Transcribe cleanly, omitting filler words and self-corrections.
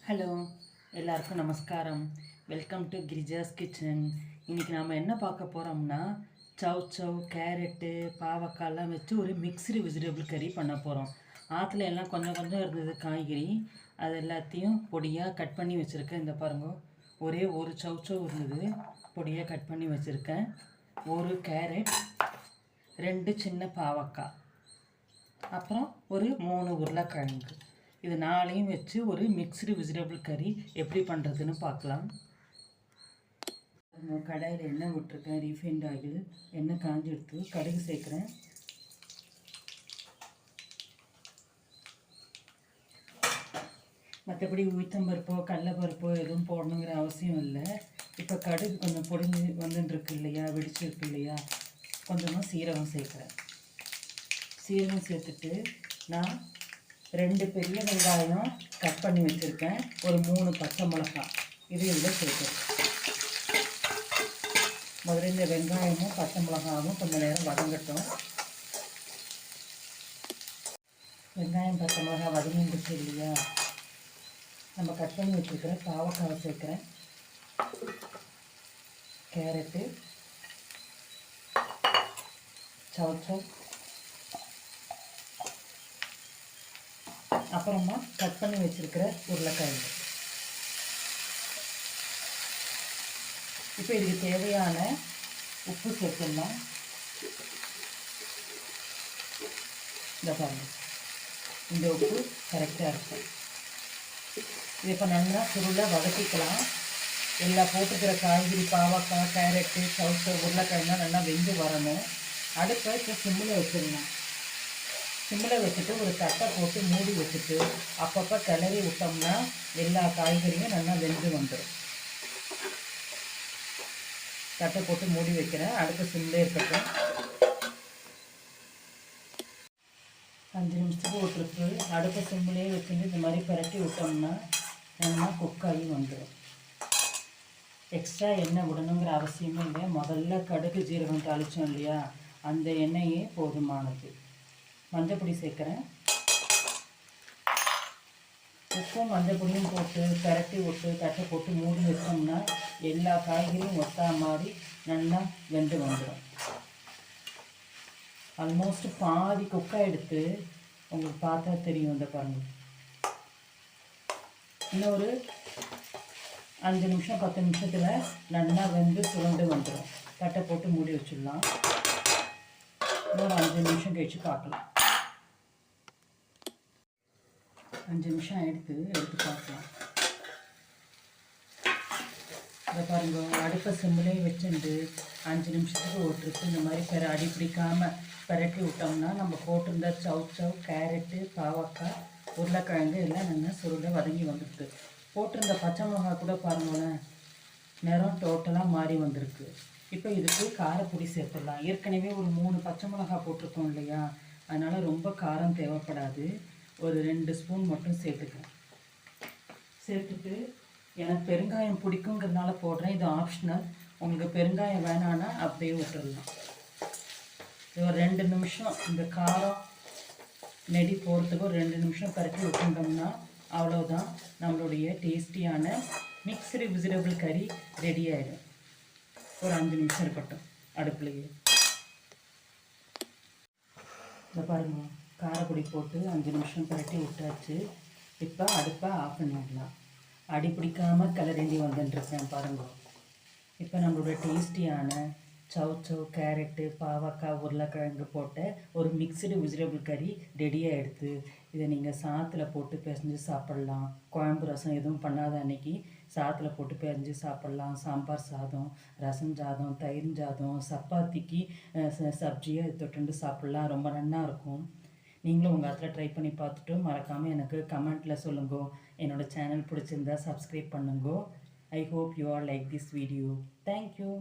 Hello, எல்லாருக்கும் நமஸ்காரம். Welcome to Girija's kitchen. இன்றைக்கி நாம் என்ன பார்க்க போகிறோம்னா சவ் கேரட்டு பாவக்காய்லாம் வச்சு ஒரு மிக்ஸ்டு வெஜிடபிள் கறி பண்ண போகிறோம். ஆற்றுல எல்லாம் கொஞ்சம் கொஞ்சம் இருந்தது காய்கறி, அது எல்லாத்தையும் பொடியாக கட் பண்ணி வச்சுருக்கேன். இந்த பாருங்க, ஒரே ஒரு சவ் இருந்தது, பொடியாக கட் பண்ணி வச்சுருக்கேன். ஒரு கேரட், 2 சின்ன பாவக்காய், அப்புறம் ஒரு 3 உருளைக்கிழங்கு. இது 4ஐயும் வச்சு ஒரு மிக்ஸ்டு வெஜிடபிள் கறி எப்படி பண்ணுறதுன்னு பார்க்கலாம். கடாயில் எண்ணெய் விட்டுருக்கேன், ரீஃபைண்ட் ஆயில். எண்ணெய் காஞ்சி எடுத்து கடுகு சேர்க்குறேன். மற்றபடி உளுத்தம்பருப்போ கடலைப்பருப்போ எதுவும் போடணுங்கிற அவசியம் இல்லை. இப்போ கடுகு கொஞ்சம் பொடிஞ்சு வந்துட்டுருக்கு இல்லையா, வெடிச்சிருக்கு இல்லையா, கொஞ்சமாக சீரகம் சேர்க்குறேன். சீரகம் சேர்த்துட்டு நான் 2 பெரிய வெங்காயம் கட் பண்ணி வச்சுருக்கேன், ஒரு 3 பச்சை மிளகாய் இது இதில் சேர்க்குறேன். முதல்ல இந்த வெங்காயமும் பச்சை மிளகாயும் கொஞ்சம் நேரம் வதங்கட்டும். வெங்காயம் பச்சை மிளகாய் வதங்கிடுச்சு இல்லையா, நம்ம கட் பண்ணி வச்சுருக்கிற பாவக்காவை சேர்க்குறேன். கேரட்டு, சவ் அப்புறமா கட் பண்ணி வச்சுருக்கிற உருளைக்கிழங்கு. இப்போ இதுக்கு தேவையான உப்பு சேர்த்துடலாம். இந்த பாருங்க, இந்த உப்பு கரெக்டாக இருக்கும். இது இப்போ நல்லா சுருளாக வதக்கிக்கலாம். எல்லா போட்டுக்கிற காய்கறி பாவக்காய் கேரட்டு சவுசு உருளைக்கிழங்குலாம் நல்லா வெந்து வரணும். அடுப்பை இப்போ சிம்மில் வச்சிடலாம். சிம்மில் வச்சுட்டு ஒரு தட்டை போட்டு மூடி வச்சுட்டு அப்பப்போ கிளறி விட்டோம்னா எல்லா காய்கறியும் நல்லா வெந்து வந்துடும். தட்டை போட்டு மூடி வைக்கிறேன், அடுப்பு சிம்மில் இருக்கட்டும். 5 நிமிஷத்துக்கு விட்டுருக்கு. அடுப்பை சிம்மிலே வச்சுட்டு இந்த மாதிரி பரட்டி விட்டோம்னா நல்லா குக்காகி வந்துடும். எக்ஸ்ட்ரா எண்ணெய் விடணுங்கிற அவசியமே இல்லை. முதல்ல கடுகு ஜீரகம் தாளித்தோம் இல்லையா, அந்த எண்ணெயே போதுமானது. மஞ்சப்பொடி சேர்க்குறேன். உப்பும் மஞ்சப்பொடியும் போட்டு பரட்டி விட்டு தட்டை போட்டு மூடி வச்சோம்னா எல்லா காய்கறியும் ஒத்தா மாதிரி நல்லா வெந்து வந்துடும். ஆல்மோஸ்ட் பாதி குக்காக எடுத்து உங்களுக்கு பார்த்தா தெரியும். இந்த பாருங்கள், இன்னொரு 5 நிமிஷம் 10 நிமிஷத்தில் நல்லா வெந்து சுருண்டு வந்துடும். தட்டை போட்டு மூடி வச்சிடலாம். இன்னொரு 5 நிமிஷம் கழிச்சு பார்க்கலாம். 5 நிமிஷம் எடுத்து பார்க்கலாம். இதை பாருங்க, அடுப்பை சிம்மிலே வச்சுட்டு 5 நிமிஷத்துக்கு ஓட்டுருக்கு. இந்த மாதிரி அடி பிடிக்காமல் பரட்டி விட்டோம்னா நம்ம போட்டிருந்த சவ் கேரட்டு பாவக்காய் உருளைக்கிழங்கு எல்லாம் நல்லா சுருளை வதங்கி வந்துருக்கு. போட்டிருந்த பச்சை மிளகாய் கூட பாருங்களேன், நிறம் டோட்டலாக மாறி வந்திருக்கு. இப்போ இதுக்கு காரப்பொடி சேர்த்துடலாம். ஏற்கனவே ஒரு 3 பச்சை மிளகாய் போட்டிருக்கோம் இல்லையா, அதனால் ரொம்ப காரம் தேவைப்படாது. ஒரு 2 ஸ்பூன் மட்டும் சேர்த்துக்கிறேன். சேர்த்துட்டு எனக்கு பெருங்காயம் பிடிக்குங்கிறதுனால போடுறேன், இது ஆப்ஷனல். உங்களுக்கு பெருங்காயம் வேணான்னா அப்படியே விட்டுடலாம். இது ஒரு 2 நிமிஷம் இந்த காரம் நெடி போகிறதுக்கு ஒரு 2 நிமிஷம் பரட்டி விட்டுட்டோம்னா அவ்வளோதான், நம்மளுடைய டேஸ்டியான மிக்ஸ்டு வெஜிடபிள் கறி ரெடி ஆகிடும். ஒரு 5 நிமிஷம் இருக்கட்டும் அடுப்புலையே. இதை பாருங்கள், காரப்பொடி போட்டு 5 நிமிஷம் பரட்டி விட்டாச்சு. இப்போ அடுப்பை ஆஃப் பண்ணிடலாம். அடி பிடிக்காமல் கிளறி வந்துட்டுருக்கேன் பாருங்க. இப்போ நம்மளோட டேஸ்டியான சவ் கேரட்டு பாவக்காய் உருளைக்கிழங்கு போட்ட ஒரு மிக்ஸ்டு வெஜிடபிள் கறி ரெடியாக எடுத்து இதை நீங்கள் சாத்தில் போட்டு பிசைஞ்சு சாப்பிட்லாம். குழம்பு ரசம் எதுவும் பண்ணாத அன்னைக்கு சாத்தில் போட்டு பிசைஞ்சு சாப்பிட்லாம். சாம்பார் சாதம், ரசம் சாதம், தயிர் சாதம், சப்பாத்திக்கு சப்ஜியாக தொட்டுண்டு சாப்பிட்லாம். ரொம்ப நல்லா இருக்கும். நீங்களும் உங்கள் இடத்துல ட்ரை பண்ணி பார்த்துட்டு மறக்காமல் எனக்கு கமெண்ட்டில் சொல்லுங்க. என்னோடய சேனல் பிடிச்சிருந்தா சப்ஸ்கிரைப் பண்ணுங்க. I hope you are like this video. Thank you.